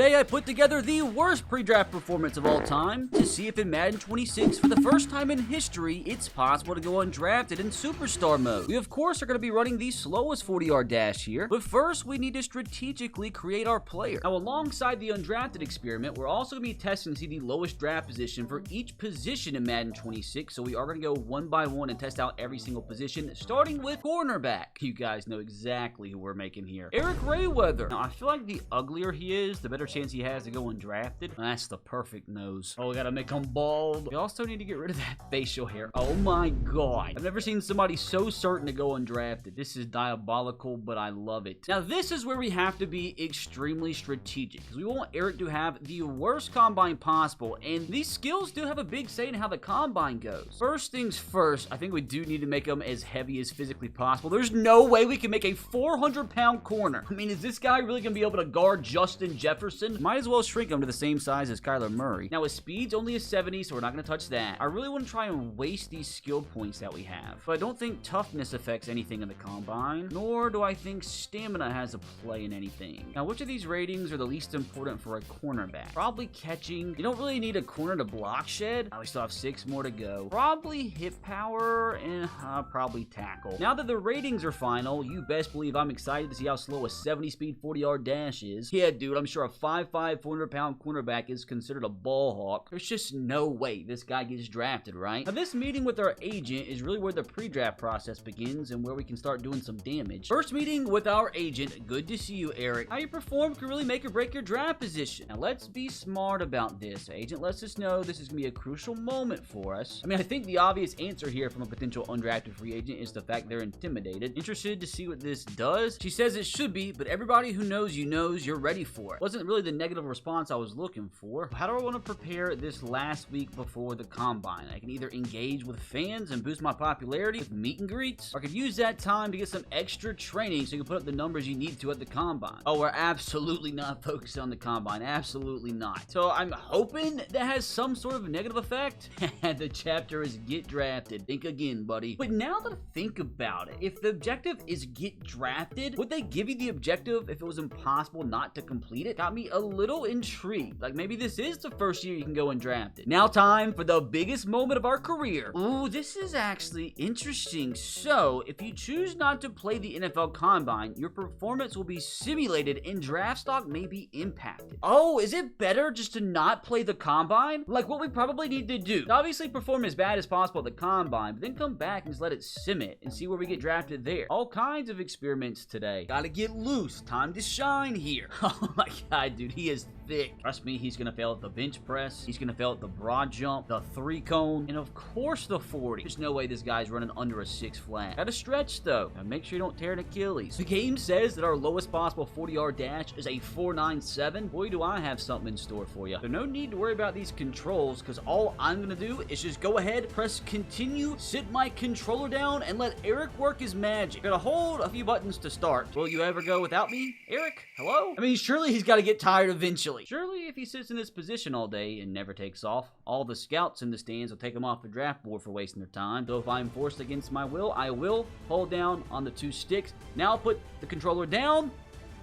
Today I put together the worst pre-draft performance of all time to see if in Madden 26, for the first time in history, it's possible to go undrafted in Superstar mode. We of course are going to be running the slowest 40-yard dash here, but first we need to strategically create our player. Now alongside the undrafted experiment, we're also going to be testing to see the lowest draft position for each position in Madden 26, so we are going to go one by one and test out every single position, starting with cornerback. You guys know exactly who we're making here. Eric Rayweather. Now I feel like the uglier he is, the better chance he has to go undrafted. That's the perfect nose. Oh, we gotta make him bald. We also need to get rid of that facial hair. Oh my god. I've never seen somebody so certain to go undrafted. This is diabolical, but I love it. Now, this is where we have to be extremely strategic, because we want Eric to have the worst combine possible, and these skills do have a big say in how the combine goes. First things first, I think we do need to make him as heavy as physically possible. There's no way we can make a 400-pound corner. I mean, is this guy really gonna be able to guard Justin Jefferson? Might as well shrink him to the same size as Kyler Murray. Now, his speed's only a 70, so we're not going to touch that. I really want to try and waste these skill points that we have, but I don't think toughness affects anything in the combine, nor do I think stamina has a play in anything. Now, which of these ratings are the least important for a cornerback? Probably catching. You don't really need a corner to block shed. We still have 6 more to go. Probably hip power and probably tackle. Now that the ratings are final, you best believe I'm excited to see how slow a 70-speed 40-yard dash is. Yeah, dude, I'm sure a 5'5", 400-pound cornerback is considered a ball hawk. There's just no way this guy gets drafted, right? Now, this meeting with our agent is really where the pre-draft process begins and where we can start doing some damage. First meeting with our agent. Good to see you, Eric. How you perform can really make or break your draft position. Now, let's be smart about this. Agent lets us know this is going to be a crucial moment for us. I mean, I think the obvious answer here from a potential undrafted free agent is the fact they're intimidated. Interested to see what this does? She says it should be, but everybody who knows you knows you're ready for it. Wasn't really the negative response I was looking for. How do I want to prepare this last week before the combine? I can either engage with fans and boost my popularity with meet and greets, or I could use that time to get some extra training so you can put up the numbers you need to at the combine. Oh, we're absolutely not focused on the combine. Absolutely not. So I'm hoping that has some sort of negative effect. The chapter is get drafted. Think again, buddy. But now that I think about it, if the objective is get drafted, would they give you the objective if it was impossible not to complete it? Got me a little intrigued. Like, maybe this is the first year you can go undrafted. Now time for the biggest moment of our career. Ooh, this is actually interesting. So, if you choose not to play the NFL Combine, your performance will be simulated and draft stock may be impacted. Oh, is it better just to not play the Combine? Like what we probably need to do. Obviously, perform as bad as possible at the Combine, but then come back and just let it sim it and see where we get drafted there. All kinds of experiments today. Gotta get loose. Time to shine here. Oh my god, dude, he is thick. Trust me, he's gonna fail at the bench press. He's gonna fail at the broad jump, the 3-cone, and of course the 40. There's no way this guy's running under a 6 flat. Gotta stretch though. Now make sure you don't tear an Achilles. The game says that our lowest possible 40-yard dash is a 4.97. Boy, do I have something in store for you. So no need to worry about these controls, because all I'm gonna do is just go ahead, press continue, sit my controller down, and let Eric work his magic. Gotta hold a few buttons to start. Will you ever go without me, Eric? Hello? I mean, surely he's gotta get tired eventually. Surely if he sits in this position all day and never takes off, all the scouts in the stands will take him off the draft board for wasting their time. So if I'm forced against my will, I will hold down on the 2 sticks. Now put the controller down.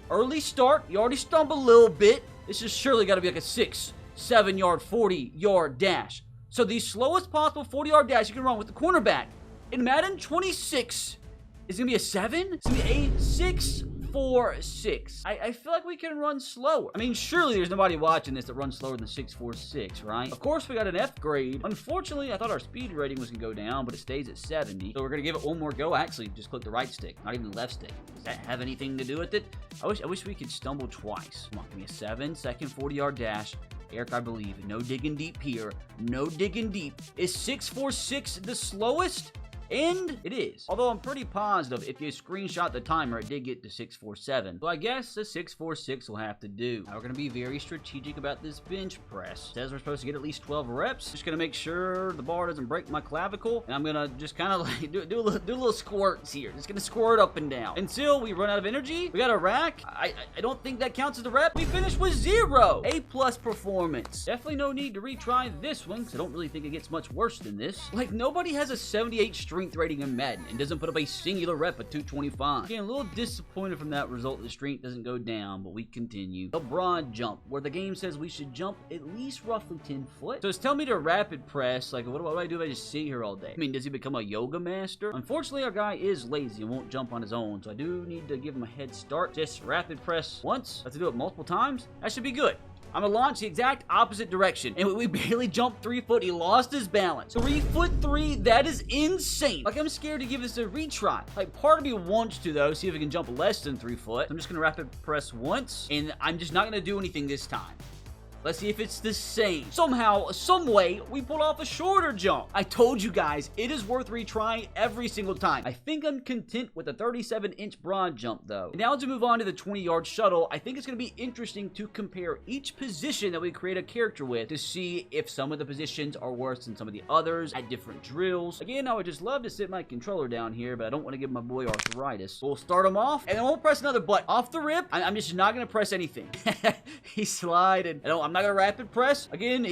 Early start. You already stumbled a little bit. This is surely gotta be like a 6, 7-yard, 40-yard dash. So the slowest possible 40-yard dash you can run with the cornerback in Madden 26 is gonna be a 7? It's gonna be a 6.46. I feel like we can run slower. I mean, surely there's nobody watching this that runs slower than 6.46, right? Of course, we got an F grade. Unfortunately, I thought our speed rating was gonna go down, but it stays at 70. So we're gonna give it one more go. Actually, just click the right stick, not even the left stick. Does that have anything to do with it? I wish we could stumble twice. Come on, give me a 7-second 40-yard dash. Eric, I believe. No digging deep here. No digging deep. Is 6.46 the slowest? And it is. Although I'm pretty positive if you screenshot the timer, it did get to 6.47. So I guess the 6.46 will have to do. Now we're going to be very strategic about this bench press. It says we're supposed to get at least 12 reps. Just going to make sure the bar doesn't break my clavicle. And I'm going to just kind of like do a little squirts here. Just going to squirt up and down until we run out of energy. We got a rack. I don't think that counts as a rep. We finished with 0. A+ performance. Definitely no need to retry this one because I don't really think it gets much worse than this. Like, nobody has a 78 streak strength rating in Madden and doesn't put up a singular rep of 225. Again, a little disappointed from that result. The strength doesn't go down, but we continue. The broad jump, where the game says we should jump at least roughly 10 foot. So it's telling me to rapid press. Like, what do I do if I just sit here all day? I mean, does he become a yoga master? Unfortunately, our guy is lazy and won't jump on his own, so I do need to give him a head start. Just rapid press once. Have to do it multiple times. That should be good. I'm gonna launch the exact opposite direction. And we barely jumped 3 foot. He lost his balance. 3'3", that is insane. Like, I'm scared to give this a retry. Like, part of me wants to, though, see if I can jump less than 3 foot. I'm just gonna rapid press once, and I'm just not gonna do anything this time. Let's see if it's the same. Somehow, some way, we pulled off a shorter jump. I told you guys, it is worth retrying every single time. I think I'm content with a 37-inch broad jump, though. And now as we move on to the 20-yard shuttle, I think it's going to be interesting to compare each position that we create a character with to see if some of the positions are worse than some of the others at different drills. Again, I would just love to sit my controller down here, but I don't want to give my boy arthritis. We'll start him off, and then we'll press another button. Off the rip, I'm just not going to press anything. He's sliding. I'm not going to rapid press. Again,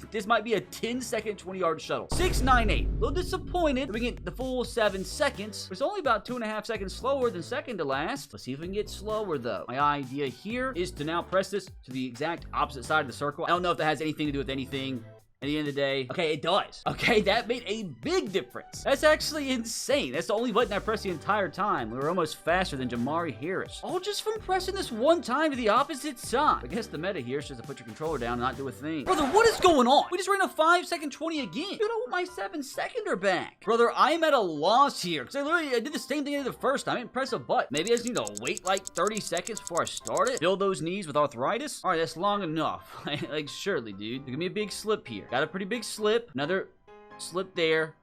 this might be a 10-second 20-yard shuttle. 698. A little disappointed that we get the full 7 seconds. It's only about 2.5 seconds slower than second to last. Let's see if we can get slower, though. My idea here is to now press this to the exact opposite side of the circle. I don't know if that has anything to do with anything. At the end of the day, okay, it does. Okay, that made a big difference. That's actually insane. That's the only button I pressed the entire time. We were almost faster than Jamari Harris. All just from pressing this one time to the opposite side. I guess the meta here is just to put your controller down and not do a thing. Brother, what is going on? We just ran a 5-second 20 again. Dude, I want my 7-seconder back. Brother, I'm at a loss here. Because I did the same thing I did the first time. I didn't press a button. Maybe I just need to wait like 30 seconds before I start it. Build those knees with arthritis. All right, that's long enough. Like, surely, dude. Give me a big slip here. Got a pretty big slip. Another slip there.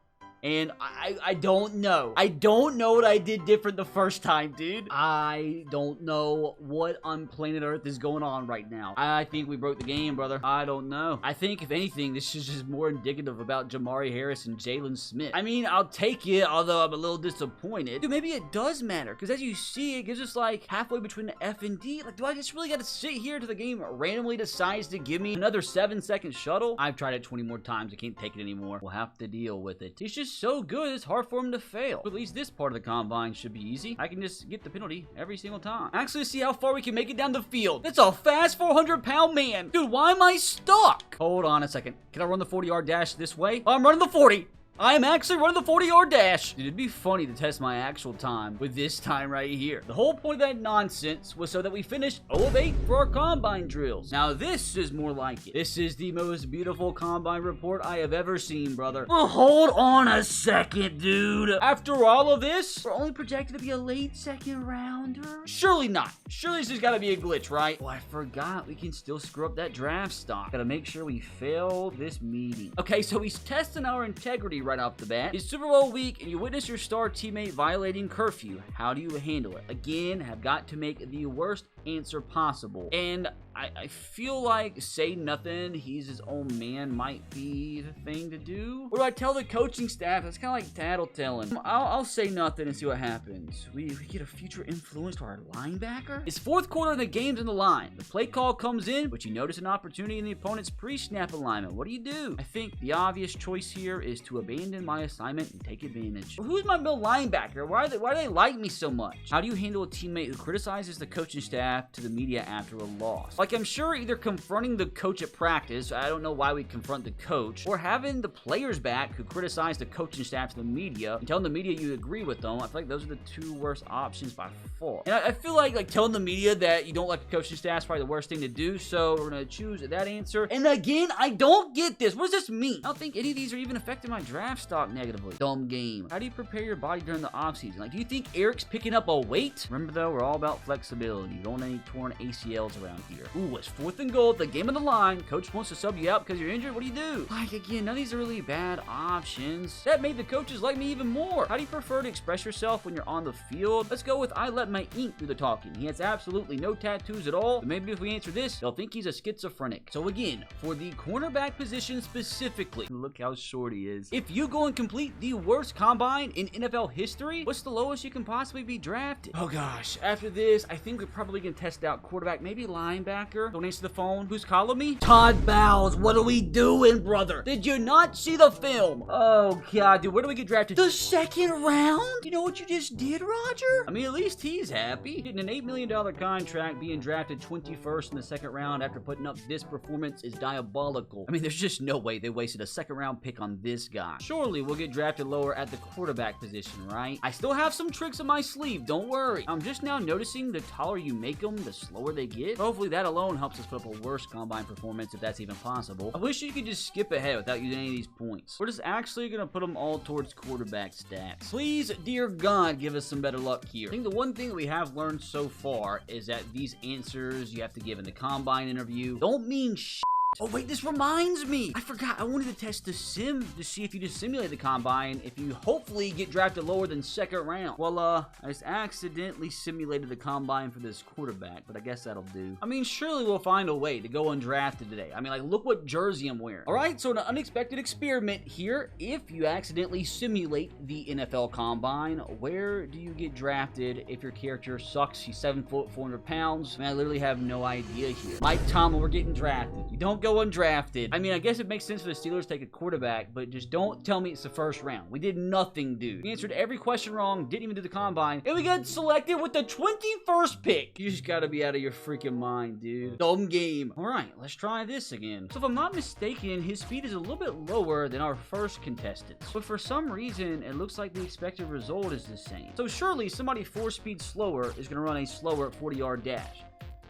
And I don't know. I don't know what I did different the first time, dude. I don't know what on planet Earth is going on right now. I think we broke the game, brother. I don't know. I think, if anything, this is just more indicative about Jamari Harris and Jalen Smith. I mean, I'll take it, although I'm a little disappointed. Dude, maybe it does matter, because as you see, it gives us, like, halfway between the F and D. Like, do I just really got to sit here till the game randomly decides to give me another 7-second shuttle? I've tried it 20 more times. I can't take it anymore. We'll have to deal with it. It's just so good, it's hard for him to fail. But at least this part of the combine should be easy. I can just get the penalty every single time. Actually, see how far we can make it down the field. It's a fast 400-pound man. Dude, why am I stuck? Hold on a second. Can I run the 40-yard dash this way? I'm running the 40. I am actually running the 40-yard dash. Dude, it'd be funny to test my actual time with this time right here. The whole point of that nonsense was so that we finished 0 of 8 for our combine drills. Now, this is more like it. This is the most beautiful combine report I have ever seen, brother. Well, hold on a second, dude. After all of this, we're only projected to be a late second rounder? Surely not. Surely this has got to be a glitch, right? Oh, I forgot. We can still screw up that draft stock. Gotta make sure we fail this meeting. Okay, so he's testing our integrity right off the bat. It's Super Bowl week and you witness your star teammate violating curfew. How do you handle it? Again, have got to make the worst answer possible. And I feel like say nothing, he's his own man might be the thing to do. Or do I tell the coaching staff? It's kind of like tattletelling. I'll say nothing and see what happens. We get a future influence to our linebacker? It's fourth quarter and the game's in the line. The play call comes in, but you notice an opportunity in the opponent's pre-snap alignment. What do? I think the obvious choice here is to abandon my assignment and take advantage. Well, who's my middle linebacker? Why do they like me so much? How do you handle a teammate who criticizes the coaching staff to the media after a loss? Like, I'm sure either confronting the coach at practice, I don't know why we confront the coach, or having the players back who criticize the coaching staff to the media and telling the media you agree with them. I feel like those are the two worst options by far. And I feel like telling the media that you don't like the coaching staff is probably the worst thing to do, so we're going to choose that answer. And again, I don't get this. What does this mean? I don't think any of these are even affecting my draft stock negatively. Dumb game. How do you prepare your body during the offseason? Like, do you think Eric's picking up a weight? Remember, though, we're all about flexibility. You don't want any torn ACLs around here. Ooh, it's 4th and goal. The game on the line. Coach wants to sub you out because you're injured. What do? Like, again, none of these are really bad options. That made the coaches like me even more. How do you prefer to express yourself when you're on the field? Let's go with I let my ink do the talking. He has absolutely no tattoos at all. But maybe if we answer this, they'll think he's a schizophrenic. So again, for the cornerback position specifically, look how short he is. If you go and complete the worst combine in NFL history, what's the lowest you can possibly be drafted? Oh gosh, after this, I think we're probably gonna can test out quarterback, maybe linebacker. Don't answer the phone. Who's calling me? Todd Bowles, what are we doing, brother? Did you not see the film? Oh, God, dude, where do we get drafted? The second round? You know what you just did, Roger? I mean, at least he's happy. Getting an $8 million contract, being drafted 21st in the second round after putting up this performance is diabolical. I mean, there's just no way they wasted a second round pick on this guy. Surely we'll get drafted lower at the quarterback position, right? I still have some tricks in my sleeve, don't worry. I'm just now noticing the taller you make them, the slower they get. Hopefully that alone helps us put up a worse combine performance if that's even possible. I wish you could just skip ahead without using any of these points. We're just actually gonna put them all towards quarterback stats. Please, dear God, give us some better luck here. I think the one thing that we have learned so far is that these answers you have to give in the combine interview don't mean shit. Oh wait, this reminds me. I forgot. I wanted to test the sim to see if you just simulate the combine, if you hopefully get drafted lower than second round. Well, I just accidentally simulated the combine for this quarterback, but I guess that'll do. I mean, surely we'll find a way to go undrafted today. I mean, like, look what jersey I'm wearing. All right, so an unexpected experiment here. If you accidentally simulate the NFL combine, where do you get drafted if your character sucks? He's 7 foot, 400 pounds. I mean, I literally have no idea here. Mike Tomlin, we're getting drafted. You don't go undrafted. I mean, I guess it makes sense for the Steelers to take a quarterback, but just don't tell me it's the first round. We did nothing, dude. We answered every question wrong, didn't even do the combine, and we got selected with the 21st pick. You just gotta be out of your freaking mind, dude. Dumb game. All right, let's try this again. So if I'm not mistaken, his speed is a little bit lower than our first contestants, but for some reason, it looks like the expected result is the same. So surely somebody 4 speed slower is gonna run a slower 40-yard dash.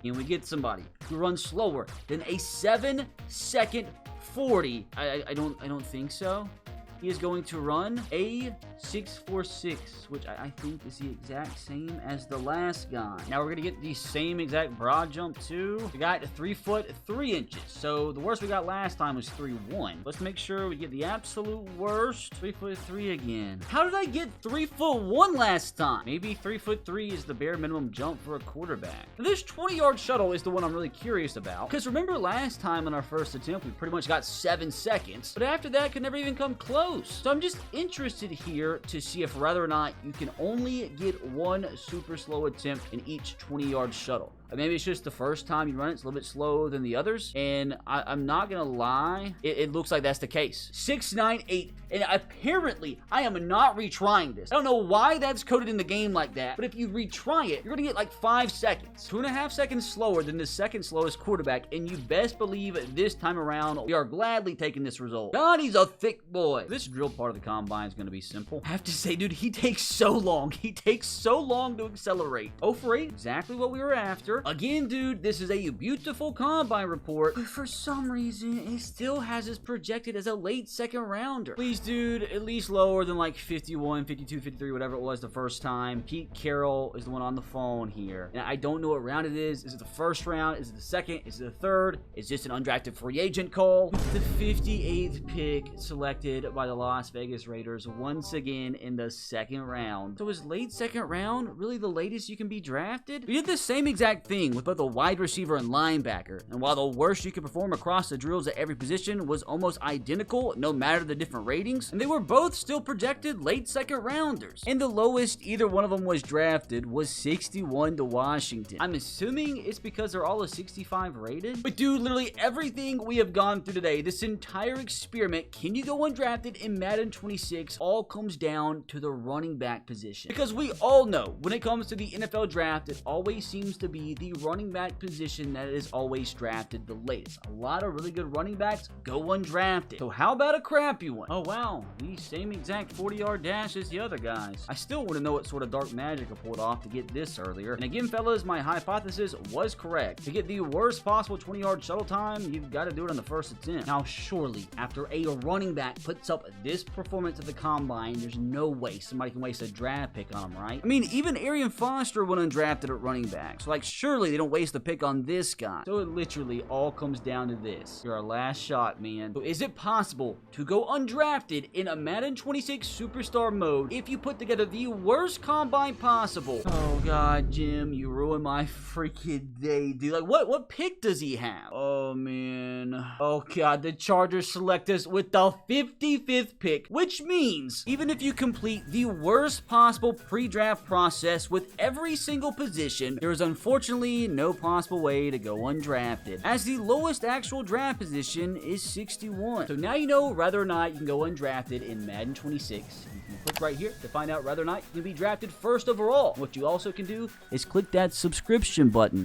And we get somebody who runs slower than a 7-second 40. I don't think so. He is going to run a 6.46, which I think is the exact same as the last guy. Now we're gonna get the same exact broad jump too. We got 3 foot 3 inches. So the worst we got last time was 3'1". Let's make sure we get the absolute worst. 3 foot 3 again. How did I get 3 foot 1 last time? Maybe 3 foot 3 is the bare minimum jump for a quarterback. Now, this 20-yard shuttle is the one I'm really curious about, because remember last time in our first attempt we pretty much got 7 seconds, but after that could never even come close. So I'm just interested here to see if whether or not you can only get one super slow attempt in each 20-yard shuttle. Maybe it's just the first time you run it, it's a little bit slower than the others. And I'm not gonna lie, it looks like that's the case. 6.98, and apparently I am not retrying this. I don't know why that's coded in the game like that, but if you retry it, you're gonna get like 5 seconds. 2.5 seconds slower than the second slowest quarterback, and you best believe this time around, we are gladly taking this result. God, he's a thick boy. This drill part of the combine is gonna be simple. I have to say, dude, he takes so long. He takes so long to accelerate. 0 for 8, exactly what we were after. Again, dude, this is a beautiful combine report, but for some reason, it still has us projected as a late second rounder. Please, dude, at least lower than like 51, 52, 53, whatever it was the first time. Pete Carroll is the one on the phone here. And I don't know what round it is. Is it the first round? Is it the second? Is it the third? Is this an undrafted free agent call? The 58th pick selected by the Las Vegas Raiders once again in the second round. So is late second round really the latest you can be drafted? We did the same exact thing with both a wide receiver and linebacker, and while the worst you could perform across the drills at every position was almost identical no matter the different ratings, and they were both still projected late second rounders, and the lowest either one of them was drafted was 61 to Washington. I'm assuming it's because they're all a 65 rated, but dude, literally everything we have gone through today, this entire experiment, can you go undrafted in Madden 26, all comes down to the running back position, because we all know when it comes to the NFL draft, it always seems to be the running back position that is always drafted the latest. A lot of really good running backs go undrafted. So how about a crappy one? Oh wow, the same exact 40-yard dash as the other guys. I still want to know what sort of dark magic I pulled off to get this earlier. And again, fellas, my hypothesis was correct. To get the worst possible 20-yard shuttle time, you've got to do it on the first attempt. Now, surely, after a running back puts up this performance at the combine, there's no way somebody can waste a draft pick on him, right? I mean, even Arian Foster went undrafted at running back. So, like, surely they don't waste the pick on this guy. So it literally all comes down to this. You're our last shot, man. So is it possible to go undrafted in a Madden 26 superstar mode if you put together the worst combine possible? Oh god, Jim, you ruined my freaking day, dude. Like, what pick does he have? Oh man. Oh god, the Chargers select us with the 55th pick, which means even if you complete the worst possible pre-draft process with every single position, there is unfortunately unfortunately, no possible way to go undrafted, as the lowest actual draft position is 61. So now you know whether or not you can go undrafted in Madden 26. You can click right here to find out whether or not you can be drafted first overall. What you also can do is click that subscription button.